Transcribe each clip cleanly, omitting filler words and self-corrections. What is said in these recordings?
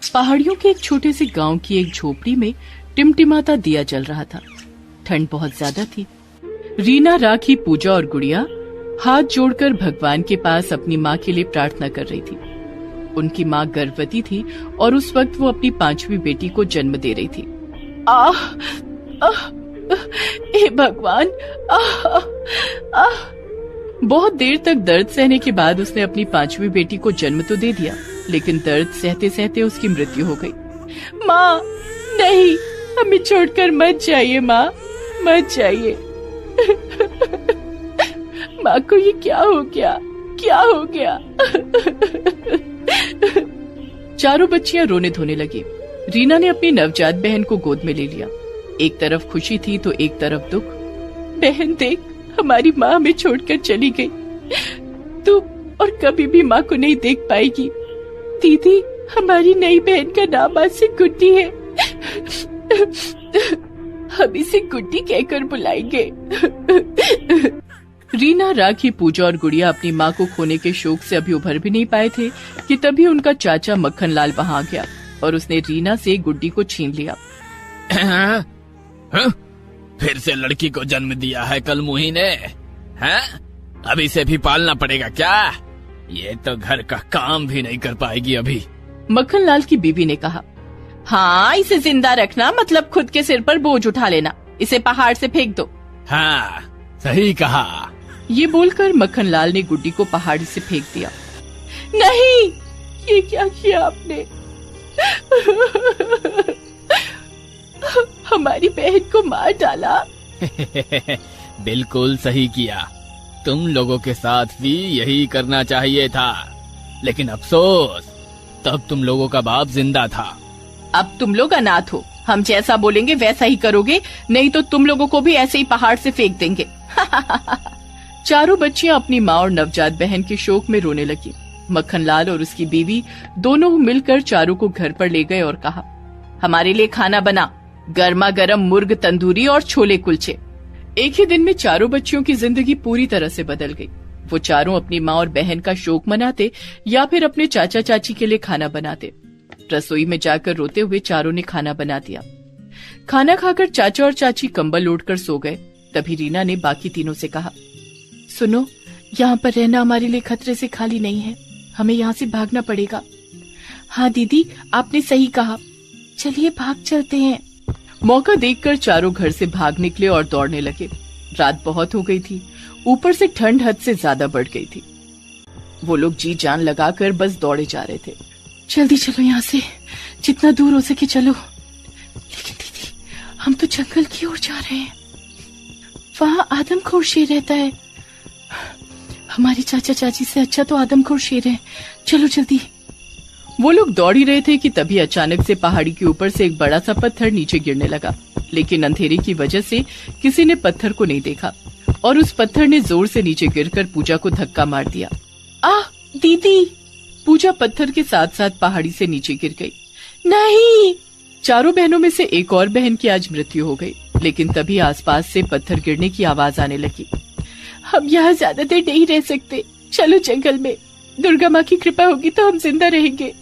पहाड़ियों के एक छोटे से गांव की एक झोपड़ी में टिमटिमाता दिया जल रहा था। ठंड बहुत ज्यादा थी। रीना, राखी, पूजा और गुड़िया हाथ जोड़कर भगवान के पास अपनी माँ के लिए प्रार्थना कर रही थी। उनकी माँ गर्भवती थी और उस वक्त वो अपनी 5वीं बेटी को जन्म दे रही थी। आह, आह, हे भगवान, आह, आह। बहुत देर तक दर्द सहने के बाद उसने अपनी 5वीं बेटी को जन्म तो दे दिया, लेकिन दर्द सहते सहते उसकी मृत्यु हो गई। माँ, नहीं, हमें छोड़कर मत जाइए माँ, मत जाइए। माँ को ये क्या हो गया, क्या हो गया? चारों बच्चियां रोने धोने लगी। रीना ने अपनी नवजात बहन को गोद में ले लिया। एक तरफ खुशी थी तो एक तरफ दुख। बहन देख, हमारी माँ हमें छोड़कर चली गई। तू और कभी भी माँ को नहीं देख पाएगी। दीदी, हमारी नई बहन का नाम आज से गुड्डी है। हम इसे गुड्डी कहकर बुलाएंगे। रीना, राखी, पूजा और गुड़िया अपनी माँ को खोने के शोक से अभी उभर भी नहीं पाए थे कि तभी उनका चाचा मक्खन लाल वहां आ गया और उसने रीना से गुड्डी को छीन लिया। फिर से लड़की को जन्म दिया है कल मुही ने, हैं? अब इसे भी पालना पड़ेगा क्या? ये तो घर का काम भी नहीं कर पाएगी अभी। मक्खन लाल की बीवी ने कहा, हाँ, इसे जिंदा रखना मतलब खुद के सिर पर बोझ उठा लेना। इसे पहाड़ से फेंक दो। हाँ, सही कहा। ये बोलकर मक्खन लाल ने गुड्डी को पहाड़ी से फेंक दिया। नहीं, ये क्या किया आपने? हमारी बहन को मार डाला। बिल्कुल सही किया। तुम लोगों के साथ भी यही करना चाहिए था, लेकिन अफसोस, तब तुम लोगों का बाप जिंदा था। अब तुम लोग अनाथ हो। हम जैसा बोलेंगे वैसा ही करोगे, नहीं तो तुम लोगों को भी ऐसे ही पहाड़ से फेंक देंगे। चारों बच्चियां अपनी माँ और नवजात बहन के शोक में रोने लगी। मक्खन लाल और उसकी बीवी दोनों मिलकर चारों को घर पर ले गए और कहा, हमारे लिए खाना बना, गर्मा गर्म मुर्ग तंदूरी और छोले कुलचे। एक ही दिन में चारों बच्चियों की जिंदगी पूरी तरह से बदल गई। वो चारों अपनी माँ और बहन का शोक मनाते या फिर अपने चाचा चाची के लिए खाना बनाते। रसोई में जाकर रोते हुए चारों ने खाना बना दिया। खाना खाकर चाचा और चाची कंबल ओढ़कर सो गए। तभी रीना ने बाकी तीनों से कहा, सुनो, यहाँ पर रहना हमारे लिए खतरे से खाली नहीं है। हमें यहाँ से भागना पड़ेगा। हाँ दीदी, आपने सही कहा। चलिए भाग चलते हैं। मौका देखकर चारों घर से भाग निकले और दौड़ने लगे। रात बहुत हो गई थी, ऊपर से ठंड हद से ज्यादा बढ़ गई थी। वो लोग जी जान लगाकर बस दौड़े जा रहे थे। जल्दी चलो यहाँ से, जितना दूर हो सके चलो। लेकिन दीदी, हम तो जंगल की ओर जा रहे हैं। वहाँ आदमखोर शेर रहता है। हमारी चाचा चाची से अच्छा तो आदमखोर शेर है। चलो जल्दी। वो लोग दौड़ ही रहे थे कि तभी अचानक से पहाड़ी के ऊपर से एक बड़ा सा पत्थर नीचे गिरने लगा, लेकिन अंधेरे की वजह से किसी ने पत्थर को नहीं देखा और उस पत्थर ने जोर से नीचे गिरकर पूजा को धक्का मार दिया। आह दीदी! पूजा पत्थर के साथ साथ पहाड़ी से नीचे गिर गई। नहीं! चारों बहनों में से एक और बहन की आज मृत्यु हो गई, लेकिन तभी आसपास से पत्थर गिरने की आवाज आने लगी। हम यहाँ ज्यादा देर नहीं रह सकते, चलो जंगल में। दुर्गा माँ की कृपा होगी तो हम जिंदा रहेंगे।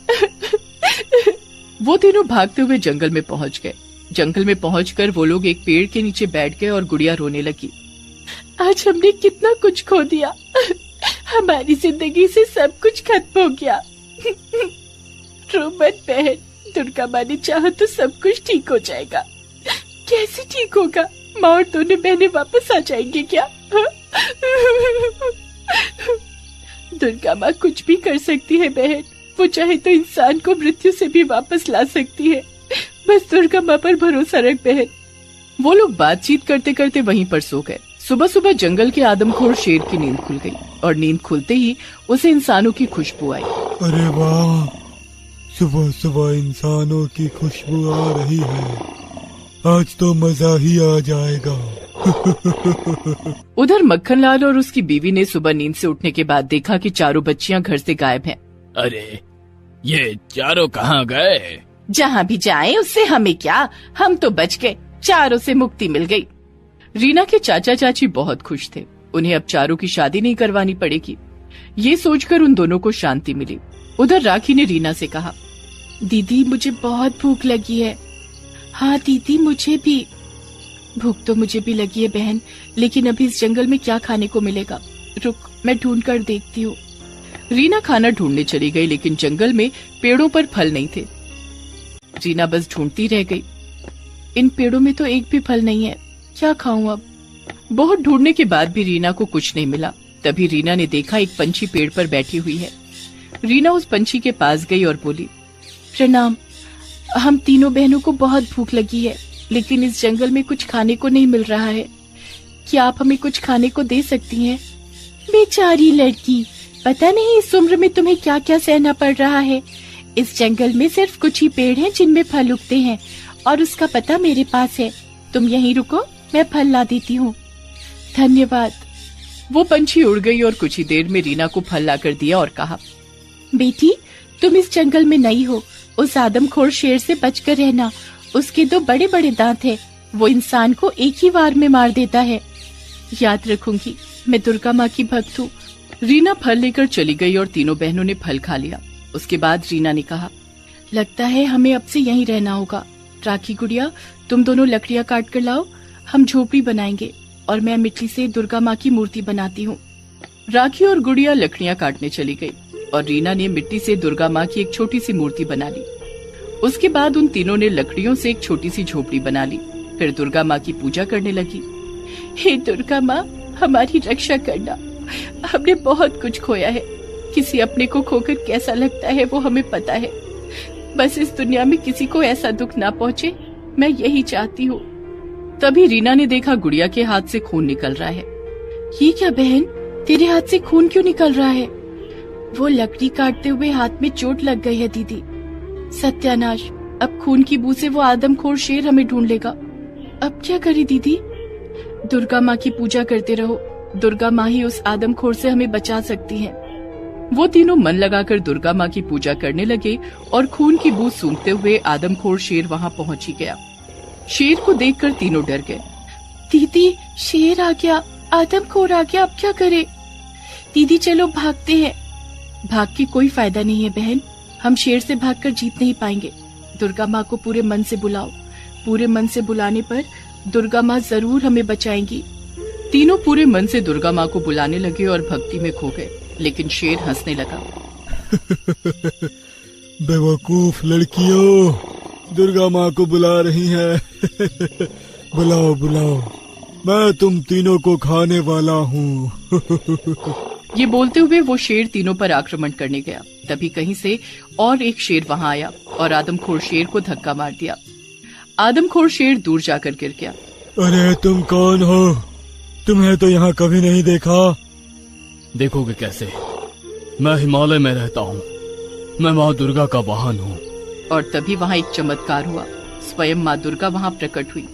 वो तीनों भागते हुए जंगल में पहुंच गए। जंगल में पहुंचकर वो लोग एक पेड़ के नीचे बैठ गए और गुड़िया रोने लगी। आज हमने कितना कुछ खो दिया। हमारी जिंदगी से सब कुछ खत्म हो गया। रो मत बहन, दुर्गा माँ ने चाहा तो सब कुछ ठीक हो जाएगा। कैसे ठीक होगा? माँ और दोनों बहनें वापस आ जाएंगी क्या? दुर्गा माँ कुछ भी कर सकती है बहन। वो चाहे तो इंसान को मृत्यु से भी वापस ला सकती है। बस दुर्गा माँ पर भरोसा रख बहन। वो लोग बातचीत करते करते वहीं पर सो गए। सुबह सुबह जंगल के आदमखोर शेर की नींद खुल गई और नींद खुलते ही उसे इंसानों की खुशबू आई। अरे वाह, सुबह सुबह इंसानों की खुशबू आ रही है। आज तो मजा ही आ जाएगा। उधर मक्खन लाल और उसकी बीवी ने सुबह नींद से उठने के बाद देखा कि चारों बच्चियां घर से गायब हैं। अरे, ये चारों कहाँ गए? जहाँ भी जाएं उससे हमें क्या, हम तो बच गए, चारों से मुक्ति मिल गई। रीना के चाचा चाची बहुत खुश थे। उन्हें अब चारों की शादी नहीं करवानी पड़ेगी। ये सोचकर उन दोनों को शांति मिली। उधर राखी ने रीना से कहा, दीदी मुझे बहुत भूख लगी है। हाँ दीदी मुझे भी। भूख तो मुझे भी लगी है बहन, लेकिन अभी इस जंगल में क्या खाने को मिलेगा? रुक, मैं ढूंढ कर देखती हूँ। रीना खाना ढूंढने चली गई, लेकिन जंगल में पेड़ों पर फल नहीं थे। रीना बस ढूंढती रह गई। इन पेड़ों में तो एक भी फल नहीं है, क्या खाऊं अब? बहुत ढूंढने के बाद भी रीना को कुछ नहीं मिला। तभी रीना ने देखा एक पंछी पेड़ पर बैठी हुई है। रीना उस पंछी के पास गई और बोली, प्रणाम, हम तीनों बहनों को बहुत भूख लगी है, लेकिन इस जंगल में कुछ खाने को नहीं मिल रहा है। क्या आप हमें कुछ खाने को दे सकती हैं? बेचारी लड़की, पता नहीं इस उम्र में तुम्हें क्या क्या सहना पड़ रहा है। इस जंगल में सिर्फ कुछ ही पेड़ हैं जिनमें फल उगते हैं, और उसका पता मेरे पास है। तुम यहीं रुको, मैं फल ला देती हूँ। धन्यवाद। वो पंछी उड़ गई और कुछ ही देर में रीना को फल लाकर दिया और कहा, बेटी तुम इस जंगल में नई हो, उस आदमखोर शेर से बचकर रहना। उसके 2 बड़े बड़े दांत है, वो इंसान को एक ही वार में मार देता है। याद रखूंगी, मैं दुर्गा माँ की भक्त हूँ। रीना फल लेकर चली गई और तीनों बहनों ने फल खा लिया। उसके बाद रीना ने कहा, लगता है हमें अब से यहीं रहना होगा। राखी गुड़िया, तुम दोनों लकड़ियाँ काट कर लाओ, हम झोपड़ी बनाएंगे और मैं मिट्टी से दुर्गा माँ की मूर्ति बनाती हूँ। राखी और गुड़िया लकड़ियाँ काटने चली गई और रीना ने मिट्टी से दुर्गा माँ की एक छोटी सी मूर्ति बना ली। उसके बाद उन तीनों ने लकड़ियों से एक छोटी सी झोपड़ी बना ली। फिर दुर्गा माँ की पूजा करने लगी। हे दुर्गा माँ, हमारी रक्षा करना। हमने बहुत कुछ खोया है, किसी अपने को खोकर कैसा लगता है वो हमें पता है। बस इस दुनिया में किसी को ऐसा दुख ना पहुँचे, मैं यही चाहती हूँ। तभी रीना ने देखा गुड़िया के हाथ से खून निकल रहा है। ये क्या बहन, तेरे हाथ से खून क्यों निकल रहा है? वो लकड़ी काटते हुए हाथ में चोट लग गई है दीदी। सत्यानाश, अब खून की बू से वो आदमखोर शेर हमें ढूंढ लेगा। अब क्या करे दीदी? दुर्गा माँ की पूजा करते रहो, दुर्गा माँ ही उस आदमखोर से हमें बचा सकती हैं। वो तीनों मन लगाकर दुर्गा माँ की पूजा करने लगे और खून की बू सूंघते हुए आदमखोर शेर वहाँ पहुँच ही गया। शेर को देखकर तीनों डर गए। दीदी, शेर आ गया, आदमखोर आ गया, अब क्या करे? दीदी चलो भागते हैं। भाग के कोई फायदा नहीं है बहन, हम शेर से भागकर जीत नहीं पाएंगे। दुर्गा माँ को पूरे मन से बुलाओ, पूरे मन से बुलाने पर दुर्गा माँ जरूर हमें बचाएंगी। तीनों पूरे मन से दुर्गा माँ को बुलाने लगे और भक्ति में खो गए, लेकिन शेर हंसने लगा। बेवकूफ लड़कियों, दुर्गा माँ को बुला रही है। बुलाओ बुलाओ, मैं तुम तीनों को खाने वाला हूँ। ये बोलते हुए वो शेर तीनों पर आक्रमण करने गया। तभी कहीं से और एक शेर वहाँ आया और आदमखोर शेर को धक्का मार दिया। आदमखोर शेर दूर जाकर गिर गया। अरे तुम कौन हो? तुम्हें तो यहाँ कभी नहीं देखा। देखोगे कैसे, मैं हिमालय में रहता हूँ, मैं माँ दुर्गा का वाहन हूँ। और तभी वहाँ एक चमत्कार हुआ, स्वयं माँ दुर्गा वहाँ प्रकट हुई।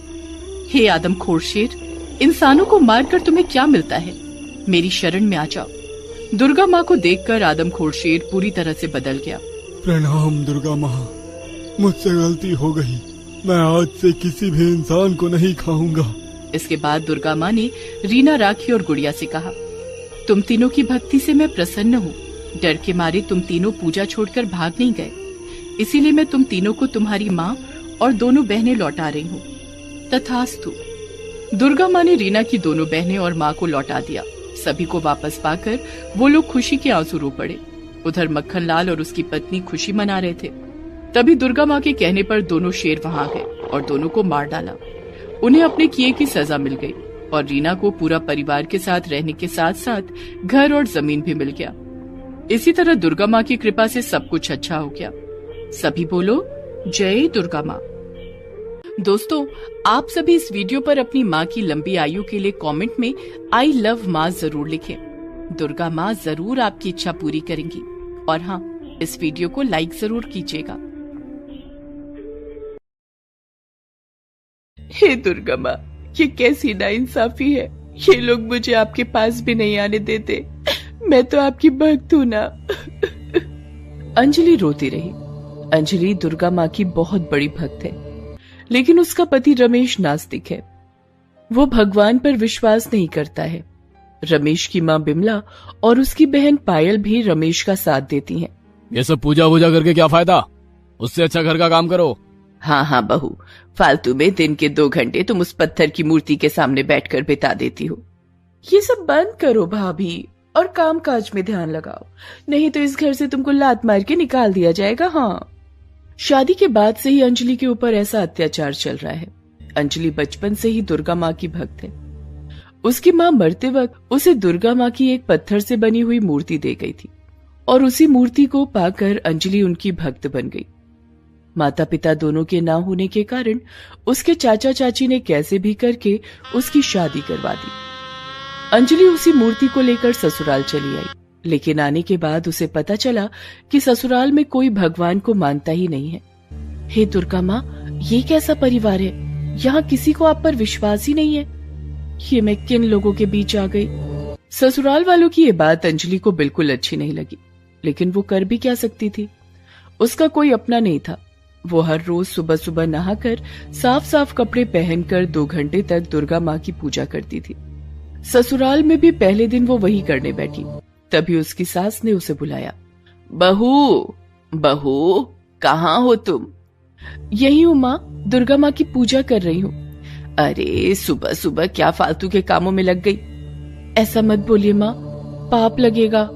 हे आदमखोर शेर, इंसानों को मारकर तुम्हें क्या मिलता है? मेरी शरण में आ जाओ। दुर्गा माँ को देखकर आदमखोर शेर पूरी तरह से बदल गया। प्रणाम दुर्गा माँ, मुझसे गलती हो गई, मैं आज से किसी भी इंसान को नहीं खाऊंगा। इसके बाद दुर्गा माँ ने रीना, राखी और गुड़िया से कहा, तुम तीनों की भक्ति से मैं प्रसन्न हूँ। डर के मारे तुम तीनों पूजा छोड़कर भाग नहीं गए, इसीलिए मैं तुम तीनों को तुम्हारी माँ और दोनों बहनें लौटा रही हूँ। तथास्तु। दुर्गा माँ ने रीना की दोनों बहनें और माँ को लौटा दिया। सभी को वापस पाकर वो लोग खुशी के आंसू रो पड़े। उधर मक्खन लाल और उसकी पत्नी खुशी मना रहे थे। तभी दुर्गा माँ के कहने पर दोनों शेर वहाँ गए और दोनों को मार डाला। उन्हें अपने किए की सजा मिल गई और रीना को पूरा परिवार के साथ रहने के साथ साथ घर और जमीन भी मिल गया। इसी तरह दुर्गा माँ की कृपा से सब कुछ अच्छा हो गया। सभी बोलो जय दुर्गा माँ। दोस्तों, आप सभी इस वीडियो पर अपनी माँ की लंबी आयु के लिए कमेंट में आई लव माँ जरूर लिखें। दुर्गा माँ जरूर आपकी इच्छा पूरी करेंगी। और हाँ, इस वीडियो को लाइक जरूर कीजिएगा। हे दुर्गा माँ, ये कैसी नाइंसाफी है। ये लोग मुझे आपके पास भी नहीं आने देते। मैं तो आपकी भक्त हूँ ना। अंजलि रोती रही। अंजलि दुर्गा माँ की बहुत बड़ी भक्त है, लेकिन उसका पति रमेश नास्तिक है। वो भगवान पर विश्वास नहीं करता है। रमेश की माँ बिमला और उसकी बहन पायल भी रमेश का साथ देती हैं। ये सब पूजा वूजा करके क्या फायदा? उससे अच्छा घर का काम करो। हाँ हाँ बहू, फालतू में दिन के 2 घंटे तुम उस पत्थर की मूर्ति के सामने बैठकर बिता देती हो। ये सब बंद करो भाभी और काम काज में ध्यान लगाओ, नहीं तो इस घर से तुमको लात मार के निकाल दिया जाएगा। हाँ, शादी के बाद से ही अंजलि के ऊपर ऐसा अत्याचार चल रहा है। अंजलि बचपन से ही दुर्गा माँ की भक्त है। उसकी माँ मरते वक्त उसे दुर्गा माँ की एक पत्थर से बनी हुई मूर्ति दे गई थी और उसी मूर्ति को पाकर अंजलि उनकी भक्त बन गई। माता पिता दोनों के ना होने के कारण उसके चाचा चाची ने कैसे भी करके उसकी शादी करवा दी। अंजलि उसी मूर्ति को लेकर ससुराल चली आई, लेकिन आने के बाद उसे पता चला कि ससुराल में कोई भगवान को मानता ही नहीं है। हे दुर्गा माँ, ये कैसा परिवार है? यहाँ किसी को आप पर विश्वास ही नहीं है। ये मैं किन लोगों के बीच आ गई? ससुराल वालों की ये बात अंजलि को बिल्कुल अच्छी नहीं लगी, लेकिन वो कर भी क्या सकती थी? उसका कोई अपना नहीं था। वो हर रोज सुबह सुबह नहाकर साफ साफ कपड़े पहनकर 2 घंटे तक दुर्गा माँ की पूजा करती थी। ससुराल में भी पहले दिन वो वही करने बैठी। तभी उसकी सास ने उसे बुलाया। बहू, बहू, कहाँ हो तुम? यही हूँ माँ, दुर्गा माँ की पूजा कर रही हूँ। अरे सुबह सुबह क्या फालतू के कामों में लग गई? ऐसा मत बोलिए माँ, पाप लगेगा।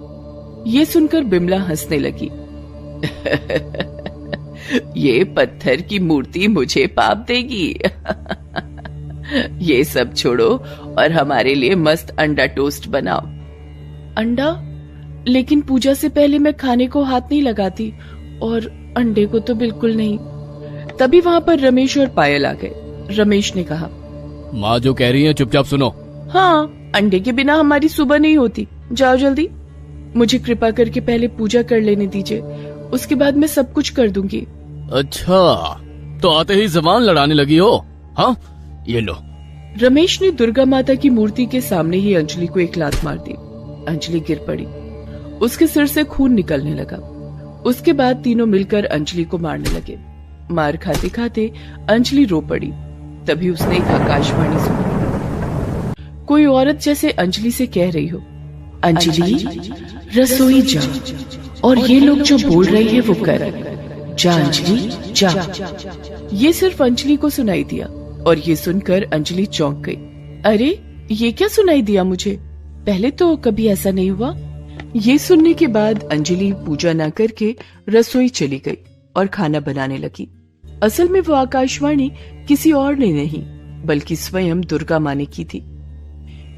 ये सुनकर बिमला हंसने लगी। ये पत्थर की मूर्ति मुझे पाप देगी। ये सब छोड़ो और हमारे लिए मस्त अंडा टोस्ट बनाओ। अंडा? लेकिन पूजा से पहले मैं खाने को हाथ नहीं लगाती और अंडे को तो बिल्कुल नहीं। तभी वहाँ पर रमेश और पायल आ गए। रमेश ने कहा, माँ जो कह रही है चुपचाप सुनो। हाँ, अंडे के बिना हमारी सुबह नहीं होती। जाओ जल्दी, मुझे कृपा करके पहले पूजा कर लेने दीजिए, उसके बाद मैं सब कुछ कर दूंगी। अच्छा, तो आते ही जबान लड़ाने लगी हो? हाँ, ये लो। रमेश ने दुर्गा माता की मूर्ति के सामने ही अंजलि को एक लात मार दी। अंजलि गिर पड़ी, उसके सिर से खून निकलने लगा। उसके बाद तीनों मिलकर अंजलि को मारने लगे। मार खाते खाते अंजलि रो पड़ी। तभी उसने एक आकाशवाणी सुनी। कोई औरत जैसे अंजलि से कह रही हो, अंजलि रसोई जा और ये लोग जो बोल रहे हैं वो कर। जा अंजलि जा। ये सिर्फ अंजलि को सुनाई दिया और ये सुनकर अंजलि चौंक गई। अरे ये क्या सुनाई दिया मुझे? पहले तो कभी ऐसा नहीं हुआ। ये सुनने के बाद अंजलि पूजा न करके रसोई चली गई और खाना बनाने लगी। असल में वो आकाशवाणी किसी और ने नहीं बल्कि स्वयं दुर्गा माँ ने की थी।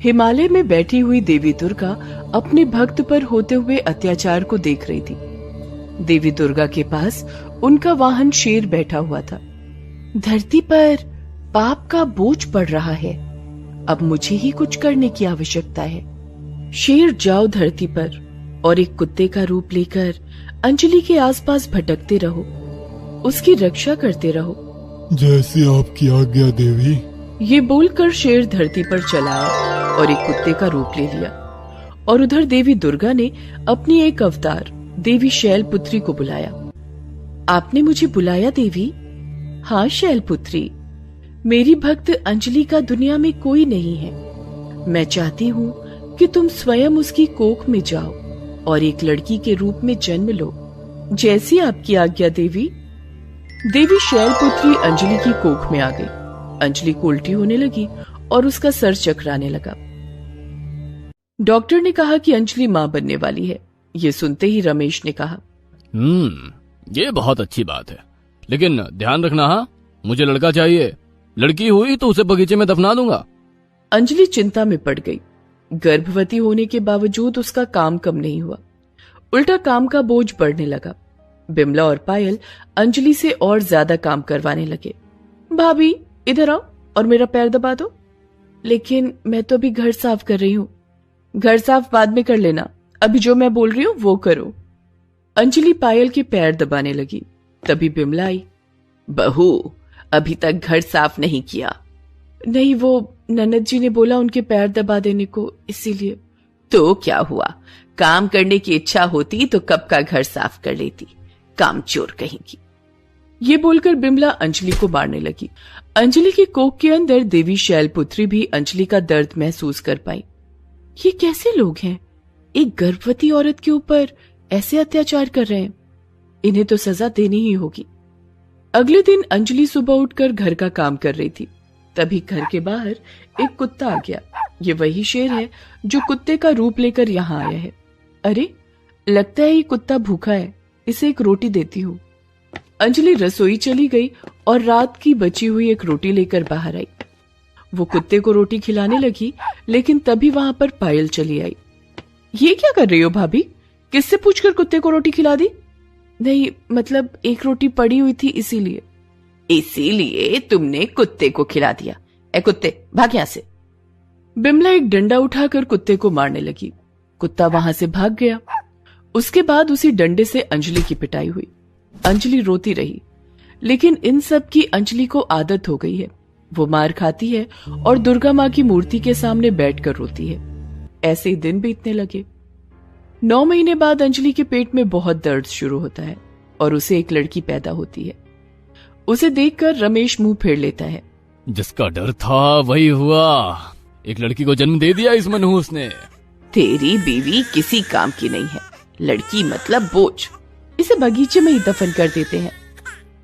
हिमालय में बैठी हुई देवी दुर्गा अपने भक्त पर होते हुए अत्याचार को देख रही थी। देवी दुर्गा के पास उनका वाहन शेर बैठा हुआ था। धरती पर पाप का बोझ पड़ रहा है, अब मुझे ही कुछ करने की आवश्यकता है। शेर जाओ धरती पर और एक कुत्ते का रूप लेकर अंजलि के आसपास भटकते रहो, उसकी रक्षा करते रहो। जैसी आपकी आज्ञा देवी। ये बोलकर शेर धरती पर चला आया और एक कुत्ते का रूप ले लिया। और उधर देवी दुर्गा ने अपनी एक अवतार देवी शैलपुत्री को बुलाया। आपने मुझे बुलाया देवी? हाँ शैलपुत्री, मेरी भक्त अंजलि का दुनिया में कोई नहीं है। मैं चाहती हूँ कि तुम स्वयं उसकी कोख में जाओ और एक लड़की के रूप में जन्म लो। जैसी आपकी आज्ञा देवी। देवी शैलपुत्री अंजलि की कोख में आ गई। अंजलि को उल्टी होने लगी और उसका सर चकराने लगा। डॉक्टर ने कहा कि अंजलि मां बनने वाली है। ये सुनते ही रमेश ने कहा, ये बहुत अच्छी बात है, लेकिन ध्यान रखना, हाँ, मुझे लड़का चाहिए। लड़की हुई तो उसे बगीचे में दफना दूंगा। अंजलि चिंता में पड़ गई। गर्भवती होने के बावजूद उसका काम कम नहीं हुआ, उल्टा काम का बोझ बढ़ने लगा। बिमला और पायल अंजलि से और ज्यादा काम करवाने लगे। भाभी इधर आओ और मेरा पैर दबा दो। लेकिन मैं तो अभी घर साफ कर रही हूँ। घर साफ बाद में कर लेना, अभी जो मैं बोल रही हूँ वो करो। अंजलि पायल के पैर दबाने लगी। तभी बिमला आई। बहू, अभी तक घर साफ नहीं किया? नहीं, वो ननद जी ने बोला उनके पैर दबा देने को, इसीलिए। तो क्या हुआ, काम करने की इच्छा होती तो कब का घर साफ कर लेती, कामचोर कहेंगी। ये बोलकर बिमला अंजलि को मारने लगी। अंजलि की कोख के अंदर देवी शैलपुत्री भी अंजलि का दर्द महसूस कर पाई। ये कैसे लोग हैं, एक गर्भवती औरत के ऊपर ऐसे अत्याचार कर रहे हैं? इन्हें तो सजा देनी ही होगी। अगले दिन अंजलि सुबह उठकर घर का काम कर रही थी, तभी घर के बाहर एक कुत्ता आ गया। ये वही शेर है जो कुत्ते का रूप लेकर यहाँ आया है। अरे, लगता है ये कुत्ता भूखा है, इसे एक रोटी देती हूँ। अंजलि रसोई चली गई और रात की बची हुई एक रोटी लेकर बाहर आई। वो कुत्ते को रोटी खिलाने लगी, लेकिन तभी वहां पर पायल चली आई। ये क्या कर रही हो भाभी? किससे पूछकर कुत्ते को रोटी खिला दी? नहीं, मतलब एक रोटी पड़ी हुई थी इसीलिए। इसीलिए तुमने कुत्ते को खिला दिया? ए कुत्ते, भाग यहां से। बिमला एक डंडा उठाकर कुत्ते को मारने लगी। कुत्ता वहां से भाग गया। उसके बाद उसी डंडे से अंजलि की पिटाई हुई। अंजलि रोती रही, लेकिन इन सब की अंजलि को आदत हो गई है। वो मार खाती है और दुर्गा माँ की मूर्ति के सामने बैठकर रोती है। ऐसे ही दिन बीतने लगे। 9 महीने बाद अंजलि के पेट में बहुत दर्द शुरू होता है और उसे एक लड़की पैदा होती है। उसे देखकर रमेश मुंह फेर लेता है। जिसका डर था वही हुआ, एक लड़की को जन्म दे दिया इस मनहूस ने। तेरी बीवी किसी काम की नहीं है, लड़की मतलब बोझ। इसे बगीचे में ही दफन कर देते हैं।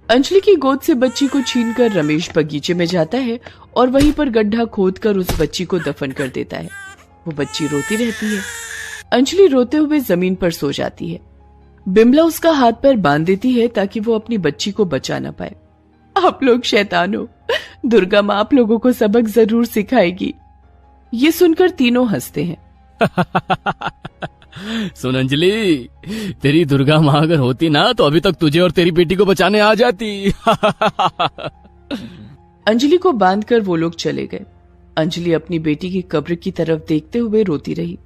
अंजलि की गोद से बच्ची को छीनकर रमेश बगीचे में जाता है और वहीं पर गड्ढा खोदकर उस बच्ची को दफन कर देता है। वो बच्ची रोती रहती है। अंजलि रोते हुए जमीन पर सो जाती है। बिमला उसका हाथ पैर बांध देती है ताकि वो अपनी बच्ची को बचा ना पाए। आप लोग शैतान हो, दुर्गा माँ आप लोगों को सबक जरूर सिखाएगी। ये सुनकर तीनों हंसते हैं। सुन अंजलि, तेरी दुर्गा माँ अगर होती ना तो अभी तक तुझे और तेरी बेटी को बचाने आ जाती। अंजलि को बांधकर वो लोग चले गए। अंजलि अपनी बेटी की कब्र की तरफ देखते हुए रोती रही।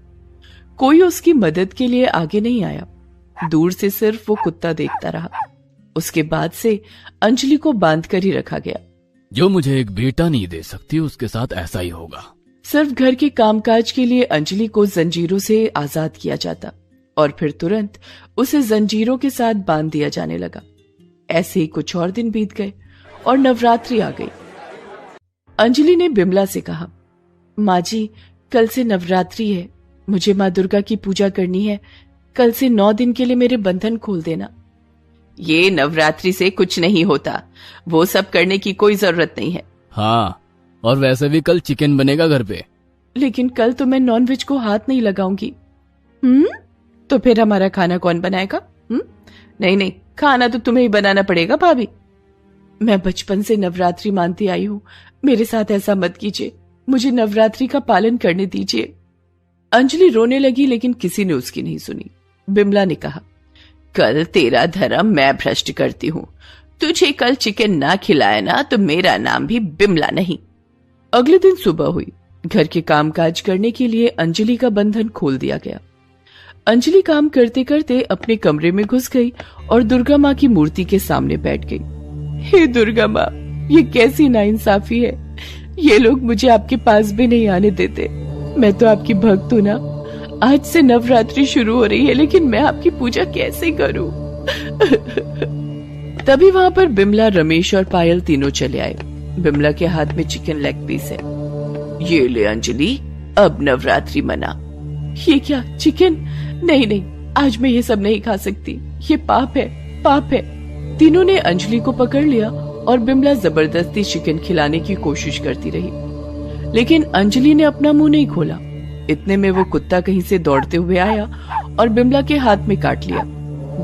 कोई उसकी मदद के लिए आगे नहीं आया। दूर से सिर्फ वो कुत्ता देखता रहा। उसके बाद से अंजलि को बांधकर ही रखा गया। जो मुझे एक बेटा नहीं दे सकती उसके साथ ऐसा ही होगा। सिर्फ घर के कामकाज के लिए अंजलि को जंजीरों से आजाद किया जाता और फिर तुरंत उसे जंजीरों के साथ बांध दिया जाने लगा। ऐसे ही कुछ और दिन बीत गए और नवरात्रि आ गई। अंजलि ने बिमला से कहा, माँ जी, कल से नवरात्रि है, मुझे माँ दुर्गा की पूजा करनी है। कल से 9 दिन के लिए मेरे बंधन खोल देना। ये नवरात्रि से कुछ नहीं होता, वो सब करने की कोई जरूरत नहीं है। हाँ, और वैसे भी कल चिकन बनेगा घर पे। लेकिन कल तो मैं नॉनवेज को हाथ नहीं लगाऊंगी। तो फिर हमारा खाना कौन बनाएगा? नहीं नहीं, खाना तो तुम्हें ही बनाना पड़ेगा भाभी। मैं बचपन से नवरात्रि मानती आई हूँ, मेरे साथ ऐसा मत कीजिए, मुझे नवरात्रि का पालन करने दीजिए। अंजलि रोने लगी, लेकिन किसी ने उसकी नहीं सुनी। बिमला ने कहा, कल तेरा धर्म मैं भ्रष्ट करती हूँ। तुझे कल चिकन ना खिलाया ना तो मेरा नाम भी बिमला नहीं। अगले दिन सुबह हुई। घर के कामकाज करने के लिए अंजलि का बंधन खोल दिया गया। अंजलि काम करते करते अपने कमरे में घुस गई और दुर्गा माँ की मूर्ति के सामने बैठ गई। हे दुर्गा माँ, ये कैसी नाइंसाफी है। ये लोग मुझे आपके पास भी नहीं आने देते। मैं तो आपकी भक्त हूँ ना। आज से नवरात्रि शुरू हो रही है, लेकिन मैं आपकी पूजा कैसे करूं? तभी वहां पर बिमला, रमेश और पायल तीनों चले आए। बिमला के हाथ में चिकन लेग पीस है। ये ले अंजलि, अब नवरात्रि मना। ये क्या, चिकन? नहीं नहीं, आज मैं ये सब नहीं खा सकती, ये पाप है, पाप है। तीनों ने अंजलि को पकड़ लिया और बिमला जबरदस्ती चिकन खिलाने की कोशिश करती रही, लेकिन अंजलि ने अपना मुंह नहीं खोला। इतने में वो कुत्ता कहीं से दौड़ते हुए आया और बिमला के हाथ में काट लिया।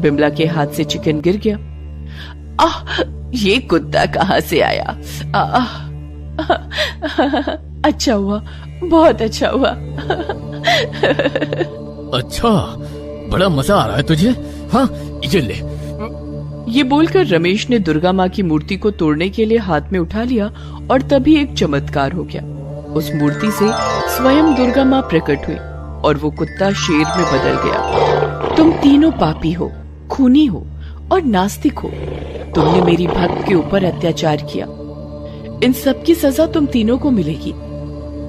बिमला के हाथ से चिकन गिर गया। आह, ये कुत्ता कहाँ से आया? अच्छा हुआ, बहुत अच्छा हुआ। अच्छा, बड़ा मजा आ रहा है तुझे? हाँ, ये ले। ये बोलकर रमेश ने दुर्गा माँ की मूर्ति को तोड़ने के लिए हाथ में उठा लिया और तभी एक चमत्कार हो गया। उस मूर्ति से स्वयं दुर्गा माँ प्रकट हुई और वो कुत्ता शेर में बदल गया। तुम तीनों पापी हो, खूनी हो और नास्तिक हो। तुमने मेरी भक्त के ऊपर अत्याचार किया, इन सब की सजा तुम तीनों को मिलेगी।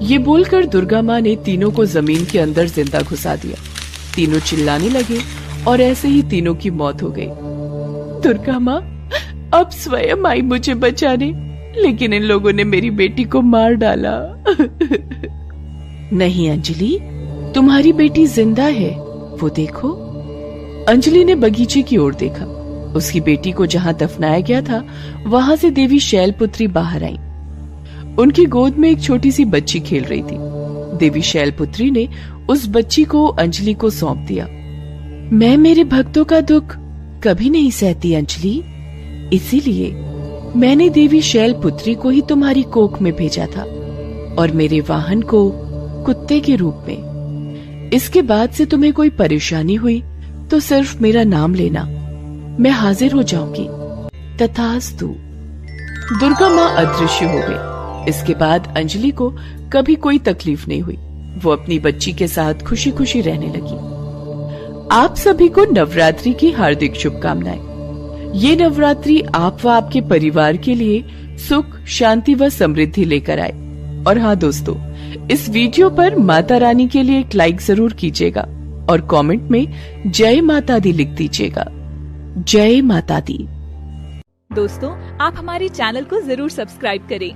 ये बोलकर दुर्गा माँ ने तीनों को जमीन के अंदर जिंदा घुसा दिया। तीनों चिल्लाने लगे और ऐसे ही तीनों की मौत हो गई। दुर्गा माँ अब स्वयं आई मुझे बचाने, लेकिन इन लोगों ने मेरी बेटी को मार डाला। नहीं अंजलि, तुम्हारी बेटी जिंदा है, वो देखो। अंजलि ने बगीचे की ओर देखा। उसकी बेटी को जहाँ दफनाया गया था वहाँ से देवी शैलपुत्री बाहर आई। उनकी गोद में एक छोटी सी बच्ची खेल रही थी। देवी शैलपुत्री ने उस बच्ची को अंजलि को सौंप दिया। मैं मेरे भक्तों का दुख कभी नहीं सहती अंजलि, इसीलिए मैंने देवी शैलपुत्री को ही तुम्हारी कोख में भेजा था और मेरे वाहन को कुत्ते के रूप में। इसके बाद से तुम्हें कोई परेशानी हुई तो सिर्फ मेरा नाम लेना, मैं हाजिर हो जाऊंगी। तथास्तु। दुर्गा माँ अदृश्य हो गई। इसके बाद अंजलि को कभी कोई तकलीफ नहीं हुई। वो अपनी बच्ची के साथ खुशी खुशी रहने लगी। आप सभी को नवरात्रि की हार्दिक शुभकामनाएं। ये नवरात्रि आप व आपके परिवार के लिए सुख, शांति व समृद्धि लेकर आए। और हाँ दोस्तों, इस वीडियो पर माता रानी के लिए एक लाइक जरूर कीजिएगा और कमेंट में जय माता दी लिख दीजिएगा। जय माता दी। दोस्तों, आप हमारे चैनल को जरूर सब्सक्राइब करें